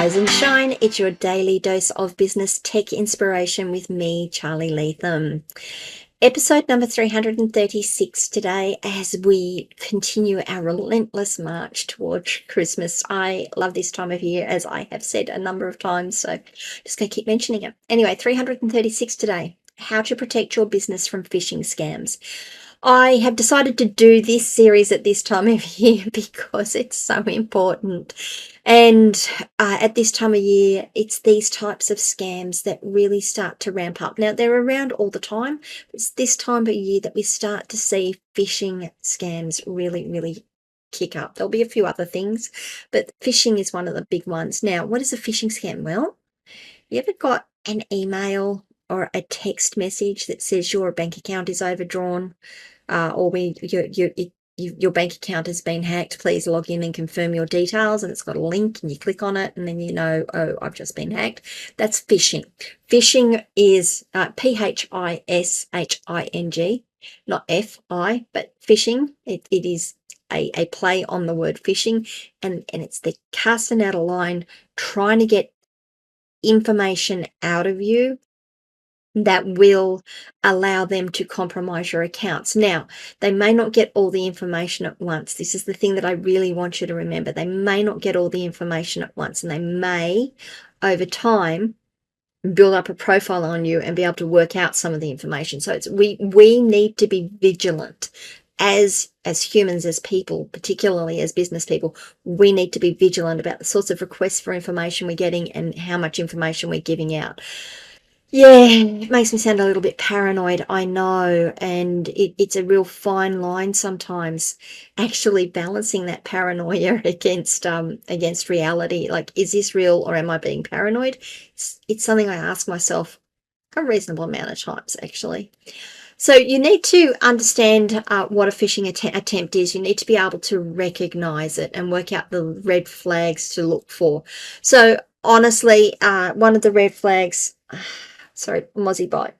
Rise and shine. It's your daily dose of business tech inspiration with me, Charly Leetham. Episode number 336 today as we continue our relentless march towards Christmas. I love this time of year, as I have said a number of times, so just going to keep mentioning it. Anyway, 336 today. How to protect your business from phishing scams. I have decided to do this series at this time of year because it's so important. And at this time of year, it's these types of scams that really start to ramp up. Now, they're around all the time, but it's this time of year that we start to see phishing scams really kick up. There'll be a few other things, but phishing is one of the big ones. Now, what is a phishing scam? Well, you ever got an email or a text message that says your bank account is overdrawn, or your bank account has been hacked, please log in and confirm your details, and it's got a link and you click on it and then you know, oh, I've just been hacked. That's phishing. Phishing is P-H-I-S-H-I-N-G, not F-I, but phishing. It is a play on the word phishing, and it's the casting out a line, trying to get information out of you that will allow them to compromise your accounts. Now, they may not get all the information at once. This is the thing that I really want you to remember. They may not get all the information at once, and they may, over time, build up a profile on you and be able to work out some of the information. So we need to be vigilant as humans, as people, particularly as business people. We need to be vigilant about the sorts of requests for information we're getting and how much information we're giving out. Yeah, it makes me sound a little bit paranoid, I know, and it's a real fine line sometimes, actually balancing that paranoia against reality. Like, is this real or am I being paranoid? It's something I ask myself a reasonable amount of times, actually. So you need to understand what a phishing attempt is. You need to be able to recognize it and work out the red flags to look for. So honestly, one of the red flags, sorry, Mozzie bite.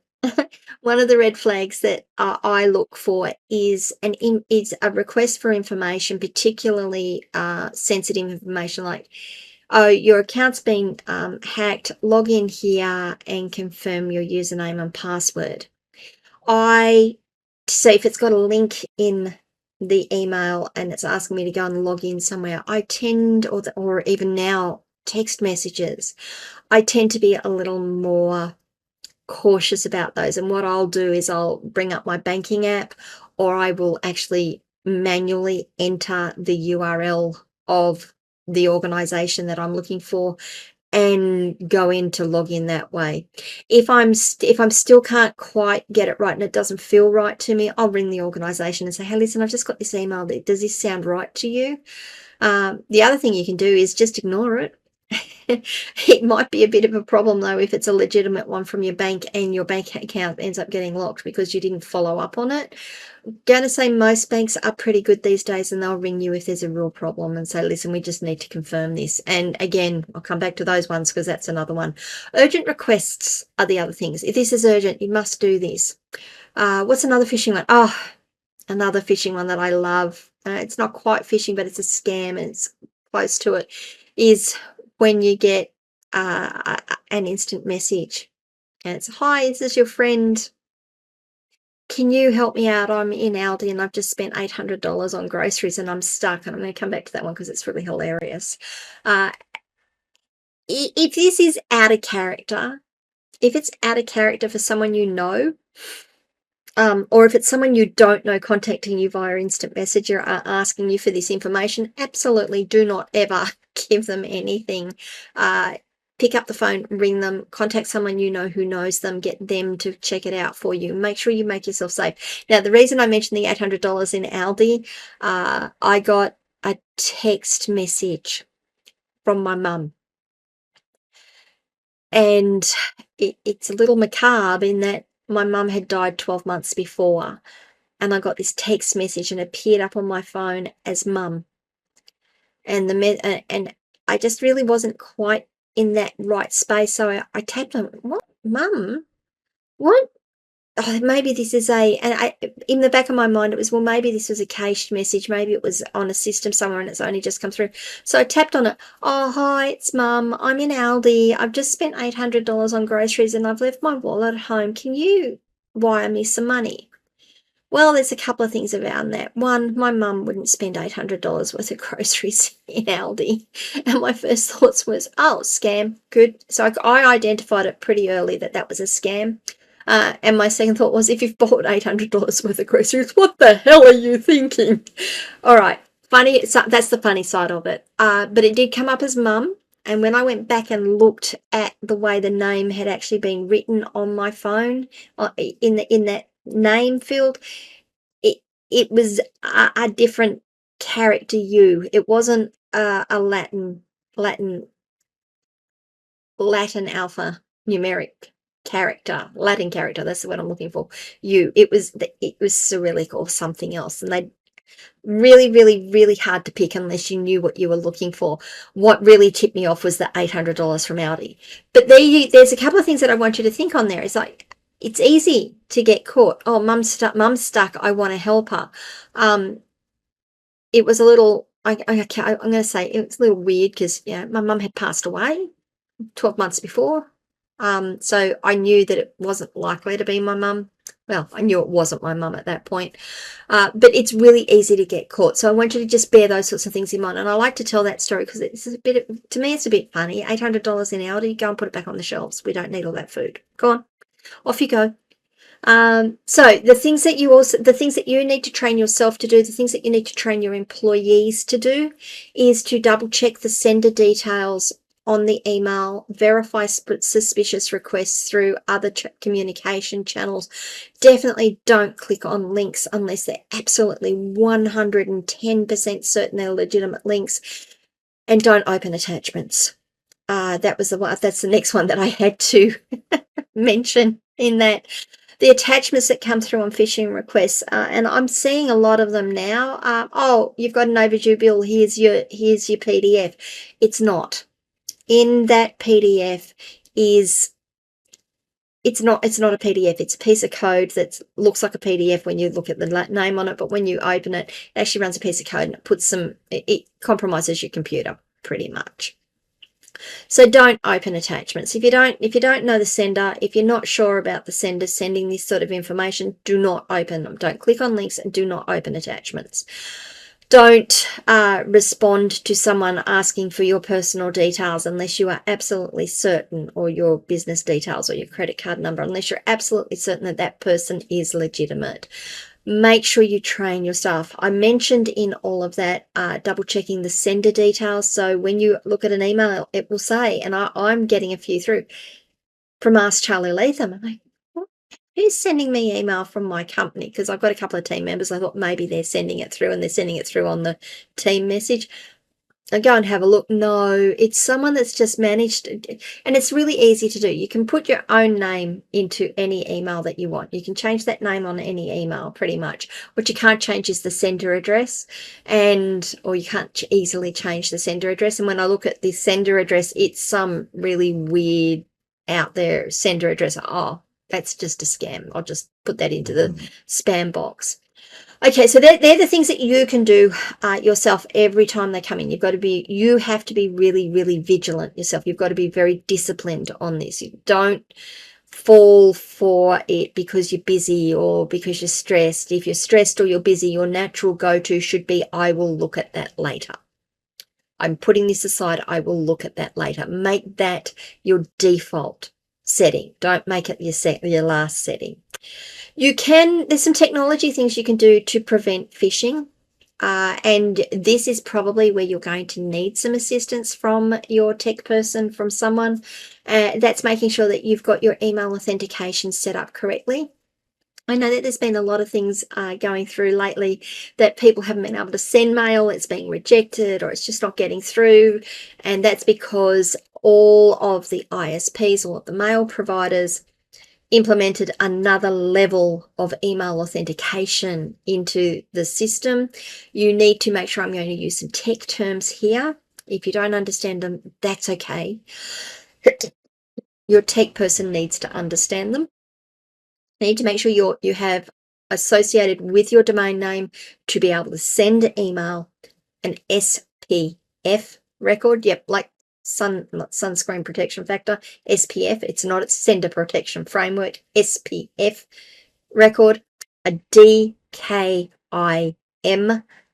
One of the red flags that I look for is a request for information, particularly sensitive information, like, oh, your account's been hacked, log in here and confirm your username and password. So if it's got a link in the email and it's asking me to go and log in somewhere, I tend, or even now, text messages, I tend to be a little more cautious about those. And what I'll do is I'll bring up my banking app, or I will actually manually enter the URL of the organization that I'm looking for and go in to log in that way. If I'm still can't quite get it right and it doesn't feel right to me, I'll ring the organization and say, hey, listen, I've just got this email. Does this sound right to you? The other thing you can do is just ignore it. It might be a bit of a problem, though, if it's a legitimate one from your bank and your bank account ends up getting locked because you didn't follow up on it. I'm going to say most banks are pretty good these days, and they'll ring you if there's a real problem and say, listen, we just need to confirm this. And again, I'll come back to those ones because that's another one. Urgent requests are the other things. If this is urgent, you must do this. What's another phishing one? Oh, another phishing one that I love. It's not quite phishing, but it's a scam and it's close to it, is when you get an instant message and it's, hi, this is your friend. Can you help me out? I'm in Aldi and I've just spent $800 on groceries and I'm stuck. And I'm going to come back to that one because it's really hilarious. If this is out of character, if it's out of character for someone you know, or if it's someone you don't know contacting you via instant messenger, asking you for this information, absolutely do not ever give them anything. Pick up the phone, ring them, contact someone you know who knows them, get them to check it out for you. Make sure you make yourself safe. Now, the reason I mentioned the $800 in Aldi, I got a text message from my mum. And it's a little macabre in that my mum had died 12 months before, and I got this text message and it appeared up on my phone as mum. And and I just really wasn't quite in that right space, so I tapped on, what, mum? What? oh, maybe this is in the back of my mind, it was, well, maybe this was a cached message. Maybe it was on a system somewhere and it's only just come through. So I tapped on it. Oh, hi, it's Mum. I'm in Aldi. I've just spent $800 on groceries and I've left my wallet at home. Can you wire me some money? Well, there's a couple of things around that. One, my mum wouldn't spend $800 worth of groceries in Aldi. And my first thoughts was, oh, scam, good. So I identified it pretty early that that was a scam. And my second thought was, if you've bought $800 worth of groceries, what the hell are you thinking? All right, funny. So that's the funny side of it. But it did come up as Mum. And when I went back and looked at the way the name had actually been written on my phone, in that name field, it was a different character U. It wasn't a Latin alpha numeric character, Latin character. That's what I'm looking for. U. It was Cyrillic or something else, and they really, really, really hard to pick unless you knew what you were looking for. What really tipped me off was the $800 from Aldi. But there's a couple of things that I want you to think on there. It's like, it's easy to get caught. Oh, mum's stuck. I want to help her. It was a little, I'm going to say it was a little weird because, yeah, my mum had passed away 12 months before. So I knew that it wasn't likely to be my mum. Well, I knew it wasn't my mum at that point. But it's really easy to get caught. So I want you to just bear those sorts of things in mind. And I like to tell that story because it's to me, it's a bit funny. $800 in Aldi, go and put it back on the shelves. We don't need all that food. Go on, off you go. So the things that you need to train yourself to do, the things that you need to train your employees to do, is to double check the sender details on the email, verify suspicious requests through other communication channels. Definitely don't click on links unless they're absolutely 110% certain they're legitimate links, and don't open attachments. That's the next one that I had to mention in that. The attachments that come through on phishing requests, and I'm seeing a lot of them now. Oh, you've got an overdue bill. Here's your PDF. It's not. In that PDF it's not a PDF. It's a piece of code that looks like a PDF when you look at the name on it, but when you open it, it actually runs a piece of code and it compromises your computer pretty much. So don't open attachments. If you don't know the sender, if you're not sure about the sender sending this sort of information, do not open them. Don't click on links and do not open attachments. Don't respond to someone asking for your personal details unless you are absolutely certain, or your business details or your credit card number, unless you're absolutely certain that that person is legitimate. Make sure you train your staff. I mentioned in all of that, double checking the sender details. So when you look at an email, it will say, and I'm getting a few through, from Ask Charly Leetham. I'm like, who's sending me email from my company? Because I've got a couple of team members. I thought maybe they're sending it through, and they're sending it through on the team message. I go and have a look. No, it's someone that's just managed, and it's really easy to do. You can put your own name into any email that you want. You can change that name on any email pretty much. What you can't change is the sender address, or you can't easily change the sender address. And when I look at the sender address, it's some really weird out there sender address. Oh, that's just a scam. I'll just put that into the spam box. Okay, so they're the things that you can do yourself every time they come in. You have to be really, really vigilant yourself. You've got to be very disciplined on this. You don't fall for it because you're busy or because you're stressed. If you're stressed or you're busy, your natural go-to should be, I will look at that later. I'm putting this aside. I will look at that later. Make that your default setting. Don't make it your last setting. There's some technology things you can do to prevent phishing. And this is probably where you're going to need some assistance from your tech person, from someone. That's making sure that you've got your email authentication set up correctly. I know that there's been a lot of things going through lately that people haven't been able to send mail. It's being rejected, or it's just not getting through. And that's because all of the ISPs, all of the mail providers, implemented another level of email authentication into the system. You need to make sure, I'm going to use some tech terms here. If you don't understand them, that's okay. Your tech person needs to understand them. You need to make sure you have associated with your domain name to be able to send email an SPF record. Yep, like sunscreen protection factor, SPF. It's not, it's sender protection framework, SPF record, a DKIM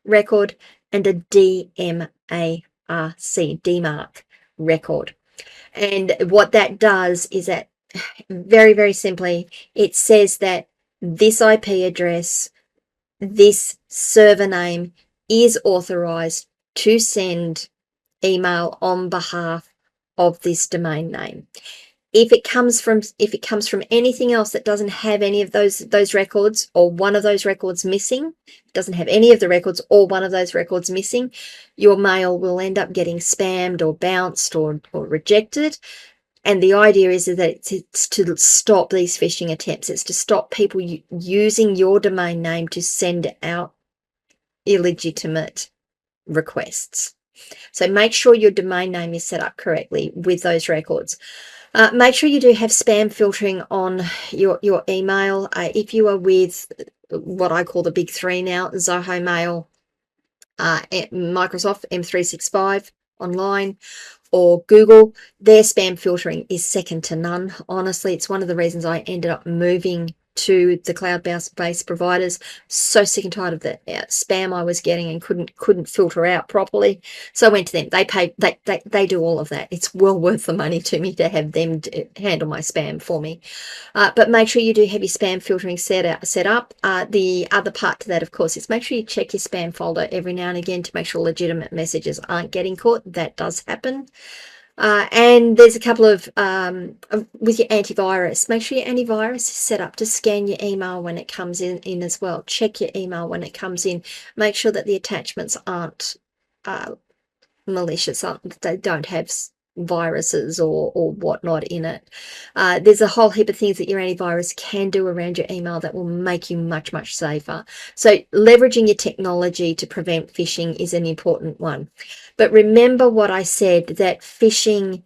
record, and a DMARC record. And what that does is that, very, very simply, it says that this IP address, this server name is authorized to send email on behalf of this domain name. If it comes from anything else that doesn't have any of those records, or one of those records missing, doesn't have any of the records or one of those records missing, your mail will end up getting spammed or bounced or rejected. And the idea is that it's to stop these phishing attempts. It's to stop people using your domain name to send out illegitimate requests. So make sure your domain name is set up correctly with those records. Make sure you do have spam filtering on your email. If you are with what I call the big three now, Zoho Mail, Microsoft M365 Online, or Google, their spam filtering is second to none. Honestly, it's one of the reasons I ended up moving to the cloud-based providers. So sick and tired of the spam I was getting and couldn't filter out properly. So I went to them. They do all of that. It's well worth the money to me to have them handle my spam for me. But make sure you do have your spam filtering set up. The other part to that, of course, is make sure you check your spam folder every now and again to make sure legitimate messages aren't getting caught. That does happen. And there's a couple of, with your antivirus, make sure your antivirus is set up to scan your email when it comes in as well. Check your email when it comes in. Make sure that the attachments aren't malicious, they don't have viruses or whatnot in it. There's a whole heap of things that your antivirus can do around your email that will make you much, much safer. So leveraging your technology to prevent phishing is an important one. But remember what I said, that phishing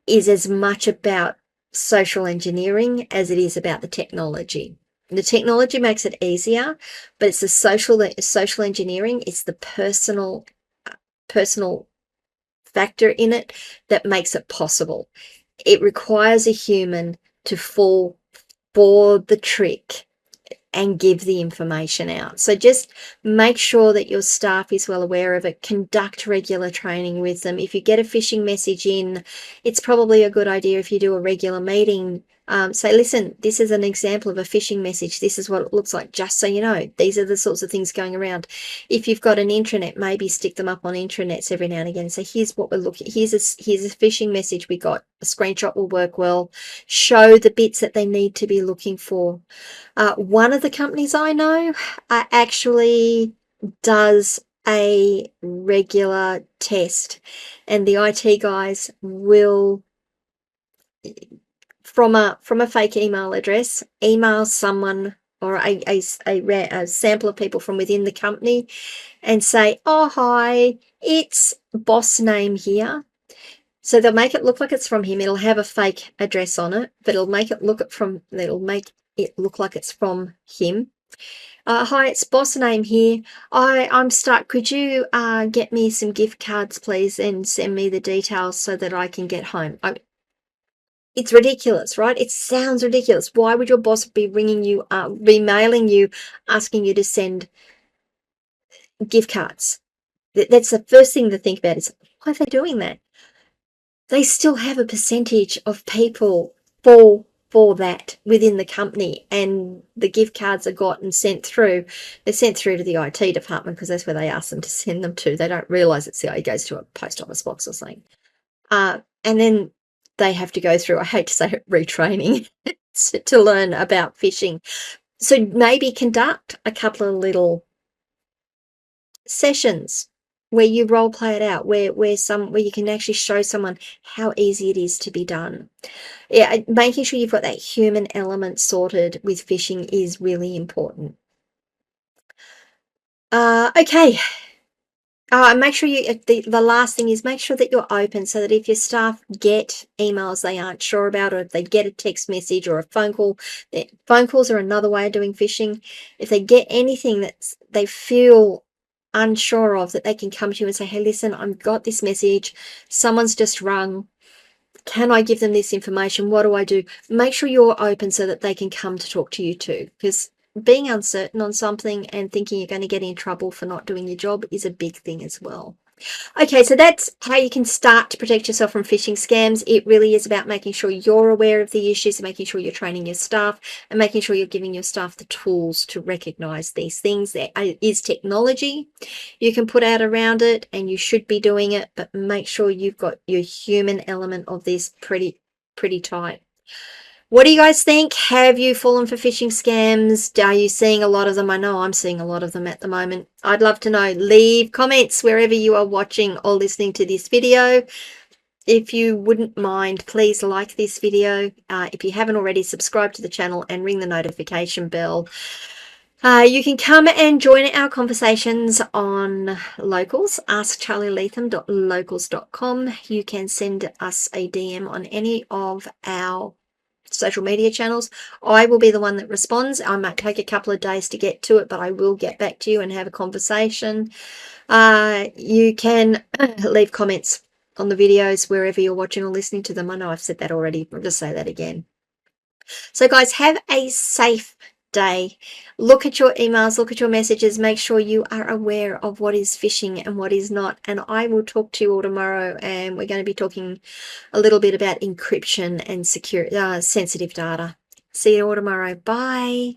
is as much about social engineering as it is about the technology. The technology makes it easier, but it's the social engineering, it's the personal factor in it that makes it possible. It requires a human to fall for the trick and give the information out. So just make sure that your staff is well aware of it. Conduct regular training with them. If you get a phishing message in, it's probably a good idea if you do a regular meeting. Say, listen, this is an example of a phishing message. This is what it looks like, just so you know. These are the sorts of things going around. If you've got an intranet, maybe stick them up on intranets every now and again. So here's what we're looking, here's a phishing message we got. A screenshot will work well. Show the bits that they need to be looking for. One of the companies I know actually does a regular test, and the IT guys will, from a fake email address, email someone or a sample of people from within the company and say, oh, hi, it's boss name here. So they'll make it look like it's from him. It'll have a fake address on it, but it'll make it look like it's from him. Hi, it's boss name here. I'm stuck. Could you get me some gift cards, please, and send me the details so that I can get home? It's ridiculous, right? It sounds ridiculous. Why would your boss be ringing you, be mailing you, asking you to send gift cards? That's the first thing to think about, is why are they doing that? They still have a percentage of people fall for that within the company, and the gift cards are gotten sent through. They're sent through to the IT department because that's where they ask them to send them to. They don't realise it goes to a post office box or something. And then they have to go through, I hate to say it, retraining to learn about phishing. So maybe conduct a couple of little sessions where you role play it out, where you can actually show someone how easy it is to be done. Yeah, making sure you've got that human element sorted with phishing is really important. Okay, Oh, and make sure you, the last thing is make sure that you're open so that if your staff get emails they aren't sure about, or if they get a text message or a phone call, phone calls are another way of doing phishing. If they get anything that they feel unsure of, that they can come to you and say, hey, listen, I've got this message. Someone's just rung. Can I give them this information? What do I do? Make sure you're open so that they can come to talk to you too. Because being uncertain on something and thinking you're going to get in trouble for not doing your job is a big thing as well. Okay, so that's how you can start to protect yourself from phishing scams. It really is about making sure you're aware of the issues, making sure you're training your staff, and making sure you're giving your staff the tools to recognize these things. There is technology you can put out around it, and you should be doing it, but make sure you've got your human element of this pretty tight. What do you guys think? Have you fallen for phishing scams? Are you seeing a lot of them? I know I'm seeing a lot of them at the moment. I'd love to know. Leave comments wherever you are watching or listening to this video. If you wouldn't mind, please like this video. If you haven't already, subscribe to the channel and ring the notification bell. You can come and join our conversations on Locals, askcharlyleetham.locals.com. You can send us a DM on any of our social media channels. I will be the one that responds. I might take a couple of days to get to it, but I will get back to you and have a conversation. You can leave comments on the videos wherever you're watching or listening to them. I know I've said that already. I'll just say that again. So guys, have a safe day. Look at your emails, look at your messages, make sure you are aware of what is phishing and what is not. And I will talk to you all tomorrow, and we're going to be talking a little bit about encryption and secure sensitive data. See you all tomorrow. Bye.